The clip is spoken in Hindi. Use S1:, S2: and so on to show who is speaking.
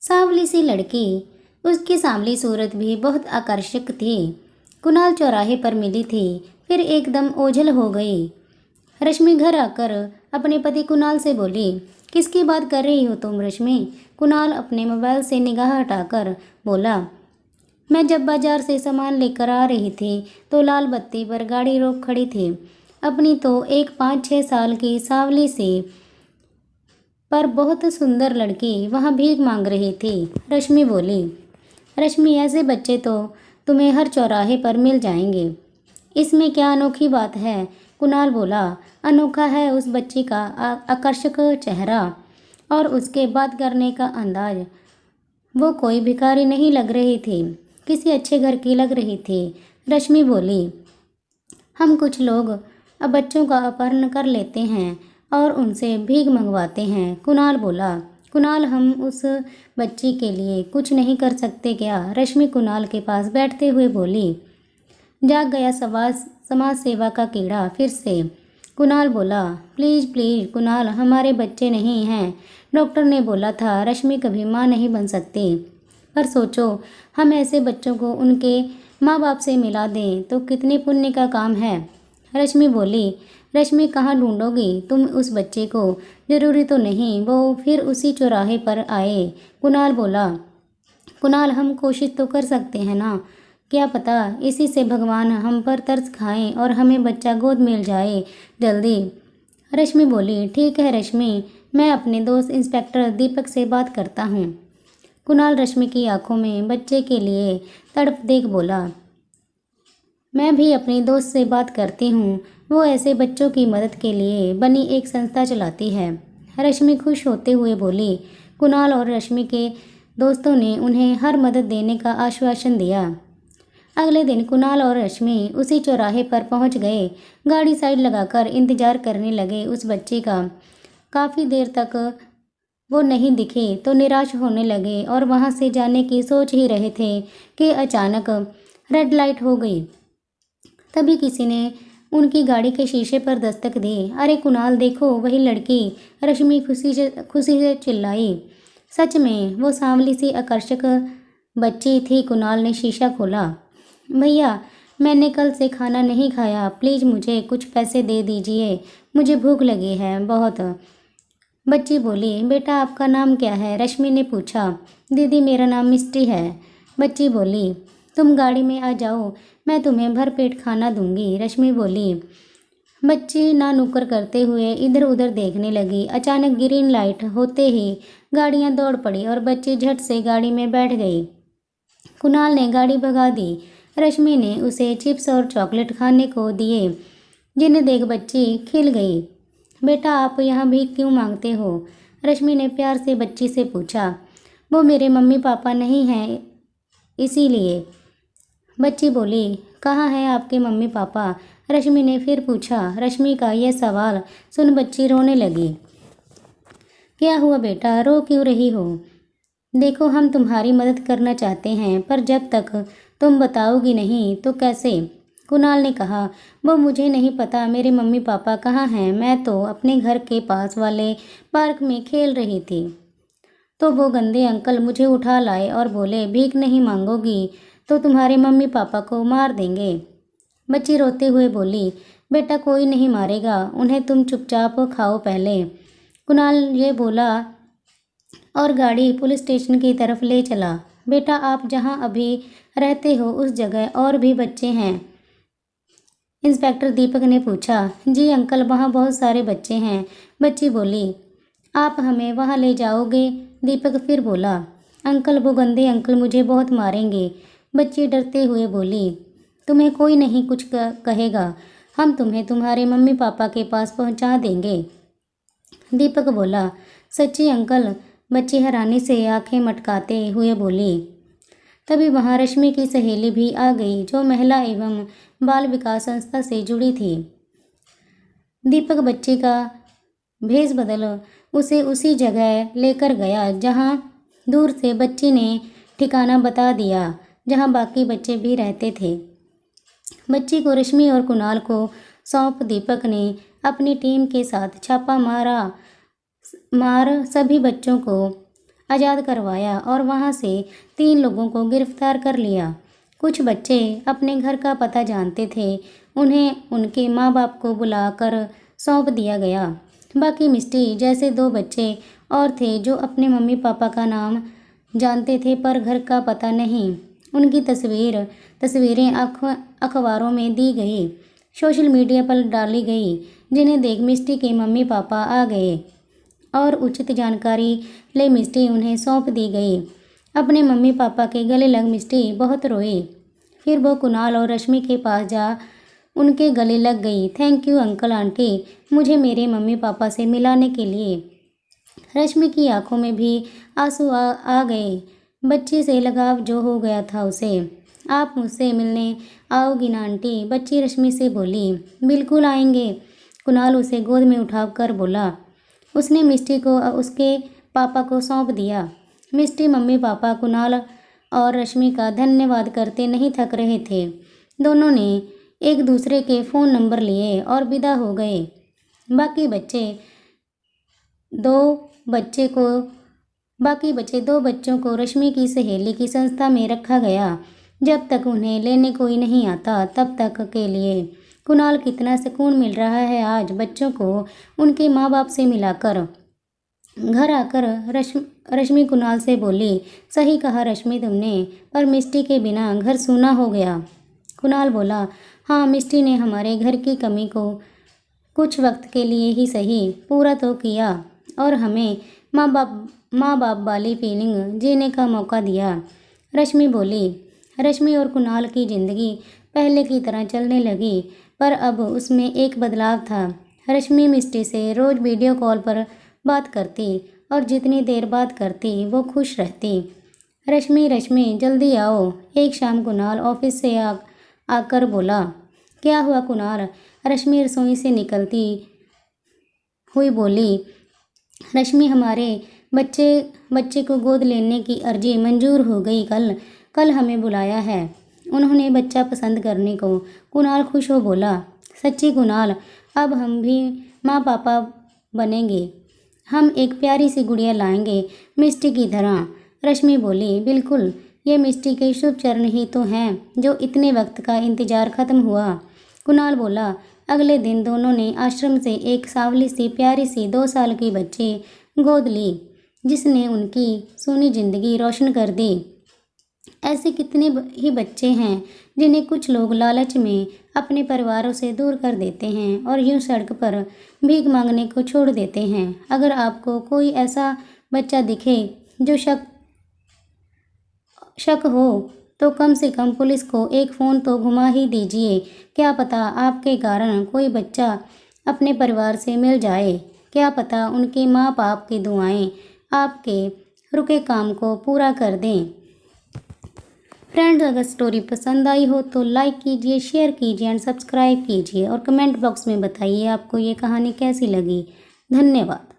S1: सांवली सी लड़की, उसकी सांवली सूरत भी बहुत आकर्षक थी। कुणाल चौराहे पर मिली थी, फिर एकदम ओझल हो गई। रश्मि घर आकर अपने पति कुणाल से बोली, किसकी बात कर रही हो तुम रश्मि? कुणाल अपने मोबाइल से निगाह हटाकर बोला, मैं जब बाजार से सामान लेकर आ रही थी तो लाल बत्ती पर गाड़ी रोक खड़ी थी। अपनी तो एक 5-6 साल की सांवली सी पर बहुत सुंदर लड़की वहाँ भीख मांग रही थी। रश्मि बोली, रश्मि ऐसे बच्चे तो तुम्हें हर चौराहे पर मिल जाएंगे, इसमें क्या अनोखी बात है? कुणाल बोला, अनोखा है उस बच्ची का आकर्षक चेहरा और उसके बात करने का अंदाज। वो कोई भिखारी नहीं लग रही थी, किसी अच्छे घर की लग रही थी। रश्मि बोली, हम कुछ लोग अब बच्चों का अपहरण कर लेते हैं और उनसे भीख मंगवाते हैं। कुणाल बोला, कुणाल हम उस बच्ची के लिए कुछ नहीं कर सकते क्या? रश्मि कुणाल के पास बैठते हुए बोली। जाग गया समाज सेवा का कीड़ा फिर से। कुणाल बोला, प्लीज़ प्लीज़ कुणाल, हमारे बच्चे नहीं हैं। डॉक्टर ने बोला था रश्मि कभी माँ नहीं बन सकती, पर सोचो हम ऐसे बच्चों को उनके माँ बाप से मिला दें तो कितने पुण्य का काम है। रश्मि बोली, रश्मि कहाँ ढूंढोगी तुम उस बच्चे को? जरूरी तो नहीं वो फिर उसी चौराहे पर आए। कुणाल बोला, कुणाल हम कोशिश तो कर सकते हैं ना, क्या पता इसी से भगवान हम पर तरस खाएं और हमें बच्चा गोद मिल जाए जल्दी। रश्मि बोली, ठीक है रश्मि, मैं अपने दोस्त इंस्पेक्टर दीपक से बात करता हूँ। कुणाल रश्मि की आंखों में बच्चे के लिए तड़प देख बोला, मैं भी अपनी दोस्त से बात करती हूँ, वो ऐसे बच्चों की मदद के लिए बनी एक संस्था चलाती है। रश्मि खुश होते हुए बोली। कुणाल और रश्मि के दोस्तों ने उन्हें हर मदद देने का आश्वासन दिया। अगले दिन कुणाल और रश्मि उसी चौराहे पर पहुंच गए। गाड़ी साइड लगाकर इंतजार करने लगे उस बच्चे का। काफ़ी देर तक वो नहीं दिखे तो निराश होने लगे और वहां से जाने की सोच ही रहे थे कि अचानक रेड लाइट हो गई। तभी किसी ने उनकी गाड़ी के शीशे पर दस्तक दी। अरे कुणाल देखो वही लड़की, रश्मि खुशी से चिल्लाई। सच में वो सांवली सी आकर्षक बच्ची थी। कुणाल ने शीशा खोला। भैया मैंने कल से खाना नहीं खाया, प्लीज़ मुझे कुछ पैसे दे दीजिए, मुझे भूख लगी है बहुत। बच्ची बोली, बेटा आपका नाम क्या है? रश्मि ने पूछा। दीदी मेरा नाम मिष्टी है। बच्ची बोली, तुम गाड़ी में आ जाओ, मैं तुम्हें भरपेट खाना दूंगी। रश्मि बोली। बच्ची ना नुक्कर करते हुए इधर उधर देखने लगी। अचानक ग्रीन लाइट होते ही गाड़ियां दौड़ पड़ी और बच्ची झट से गाड़ी में बैठ गई। कुणाल ने गाड़ी भगा दी। रश्मि ने उसे चिप्स और चॉकलेट खाने को दिए, जिन्हें देख बच्ची खिल गई। बेटा आप यहाँ भी क्यों मांगते हो? रश्मि ने प्यार से बच्ची से पूछा। वो मेरे मम्मी पापा नहीं हैं इसीलिए। बच्ची बोली, कहाँ हैं आपके मम्मी पापा? रश्मि ने फिर पूछा। रश्मि का यह सवाल सुन बच्ची रोने लगी। क्या हुआ बेटा, रो क्यों रही हो? देखो हम तुम्हारी मदद करना चाहते हैं, पर जब तक तुम बताओगी नहीं तो कैसे? कुणाल ने कहा, वो मुझे नहीं पता मेरे मम्मी पापा कहाँ हैं, मैं तो अपने घर के पास वाले पार्क में खेल रही थी तो वो गंदे अंकल मुझे उठा लाए और बोले भीख नहीं मांगोगी तो तुम्हारे मम्मी पापा को मार देंगे। बच्ची रोते हुए बोली, बेटा कोई नहीं मारेगा उन्हें, तुम चुपचाप खाओ पहले। कुणाल ये बोला और गाड़ी पुलिस स्टेशन की तरफ ले चला। बेटा आप जहाँ अभी रहते हो उस जगह और भी बच्चे हैं? इंस्पेक्टर दीपक ने पूछा। जी अंकल वहाँ बहुत सारे बच्चे हैं। बच्ची बोली, आप हमें वहाँ ले जाओगे? दीपक फिर बोला, अंकल वो गंदे अंकल मुझे बहुत मारेंगे। बच्ची डरते हुए बोली, तुम्हें कोई नहीं कुछ कहेगा, हम तुम्हें तुम्हारे मम्मी पापा के पास पहुँचा देंगे। दीपक बोला, सच्ची अंकल? बच्ची हैरानी से आंखें मटकाते हुए बोली। तभी वहाँ रश्मि की सहेली भी आ गई जो महिला एवं बाल विकास संस्था से जुड़ी थी। दीपक बच्ची का भेष बदल उसे उसी जगह लेकर गया जहाँ दूर से बच्ची ने ठिकाना बता दिया जहाँ बाकी बच्चे भी रहते थे। बच्ची को रश्मि और कुणाल को सौंप दीपक ने अपनी टीम के साथ छापा मार सभी बच्चों को आज़ाद करवाया और वहाँ से 3 लोगों को गिरफ्तार कर लिया। कुछ बच्चे अपने घर का पता जानते थे, उन्हें उनके माँ बाप को बुलाकर सौंप दिया गया। बाकी मिष्टी जैसे 2 बच्चे और थे जो अपने मम्मी पापा का नाम जानते थे पर घर का पता नहीं। उनकी तस्वीरें अखबारों में दी गई, सोशल मीडिया पर डाली गई, जिन्हें देख मिष्टी के मम्मी पापा आ गए और उचित जानकारी ले मिष्टी उन्हें सौंप दी गई। अपने मम्मी पापा के गले लग मिष्टी बहुत रोई। फिर वो कुणाल और रश्मि के पास जा उनके गले लग गई। थैंक यू अंकल आंटी, मुझे मेरे मम्मी पापा से मिलाने के लिए। रश्मि की आंखों में भी आंसू आ गए। बच्ची से लगाव जो हो गया था उसे। आप मुझसे मिलने आओगी ना आंटी? बच्ची रश्मि से बोली। बिल्कुल आएंगे, कुणाल उसे गोद में उठाकर बोला। उसने मिष्टी को उसके पापा को सौंप दिया। मिष्टी मम्मी पापा कुणाल और रश्मि का धन्यवाद करते नहीं थक रहे थे। दोनों ने एक दूसरे के फ़ोन नंबर लिए और विदा हो गए। बाकी बचे दो बच्चों को रश्मि की सहेली की संस्था में रखा गया। जब तक उन्हें लेने कोई नहीं आता तब तक के लिए। कुणाल कितना सुकून मिल रहा है आज बच्चों को उनके माँ बाप से मिलाकर। घर आकर रश्मि कुणाल से बोली, सही कहा रश्मि तुमने, पर मिष्टी के बिना घर सूना हो गया। कुणाल बोला, हाँ मिष्टी ने हमारे घर की कमी को कुछ वक्त के लिए ही सही पूरा तो किया और हमें माँ बाप वाली फीलिंग जीने का मौका दिया। रश्मि बोली। रश्मि और कुणाल की ज़िंदगी पहले की तरह चलने लगी, पर अब उसमें एक बदलाव था। रश्मि मिष्टी से रोज़ वीडियो कॉल पर बात करती और जितनी देर बात करती वो खुश रहती। रश्मि जल्दी आओ। एक शाम कुणाल ऑफिस से आकर बोला। क्या हुआ कुणाल? रश्मि रसोई से निकलती हुई बोली। रश्मि हमारे बच्चे को गोद लेने की अर्जी मंजूर हो गई। कल हमें बुलाया है उन्होंने बच्चा पसंद करने को। कुणाल खुश हो बोला। सच्ची कुणाल, अब हम भी माँ पापा बनेंगे। हम एक प्यारी सी गुड़िया लाएंगे मिष्टी की तरह। रश्मि बोली। बिल्कुल, ये मिष्टी के शुभ चरण ही तो हैं जो इतने वक्त का इंतज़ार ख़त्म हुआ। कुणाल बोला। अगले दिन दोनों ने आश्रम से एक सांवली सी प्यारी सी 2 साल की बच्ची गोद ली, जिसने उनकी सूनी जिंदगी रोशन कर दी। ऐसे कितने ही बच्चे हैं जिन्हें कुछ लोग लालच में अपने परिवारों से दूर कर देते हैं और यूं सड़क पर भीख मांगने को छोड़ देते हैं। अगर आपको कोई ऐसा बच्चा दिखे जो शक हो तो कम से कम पुलिस को एक फ़ोन तो घुमा ही दीजिए। क्या पता आपके कारण कोई बच्चा अपने परिवार से मिल जाए। क्या पता उनके माँ बाप की दुआएं आपके रुके काम को पूरा कर दें। फ्रेंड्स, अगर स्टोरी पसंद आई हो तो लाइक कीजिए, शेयर कीजिए एंड सब्सक्राइब कीजिए और कमेंट बॉक्स में बताइए आपको ये कहानी कैसी लगी। धन्यवाद।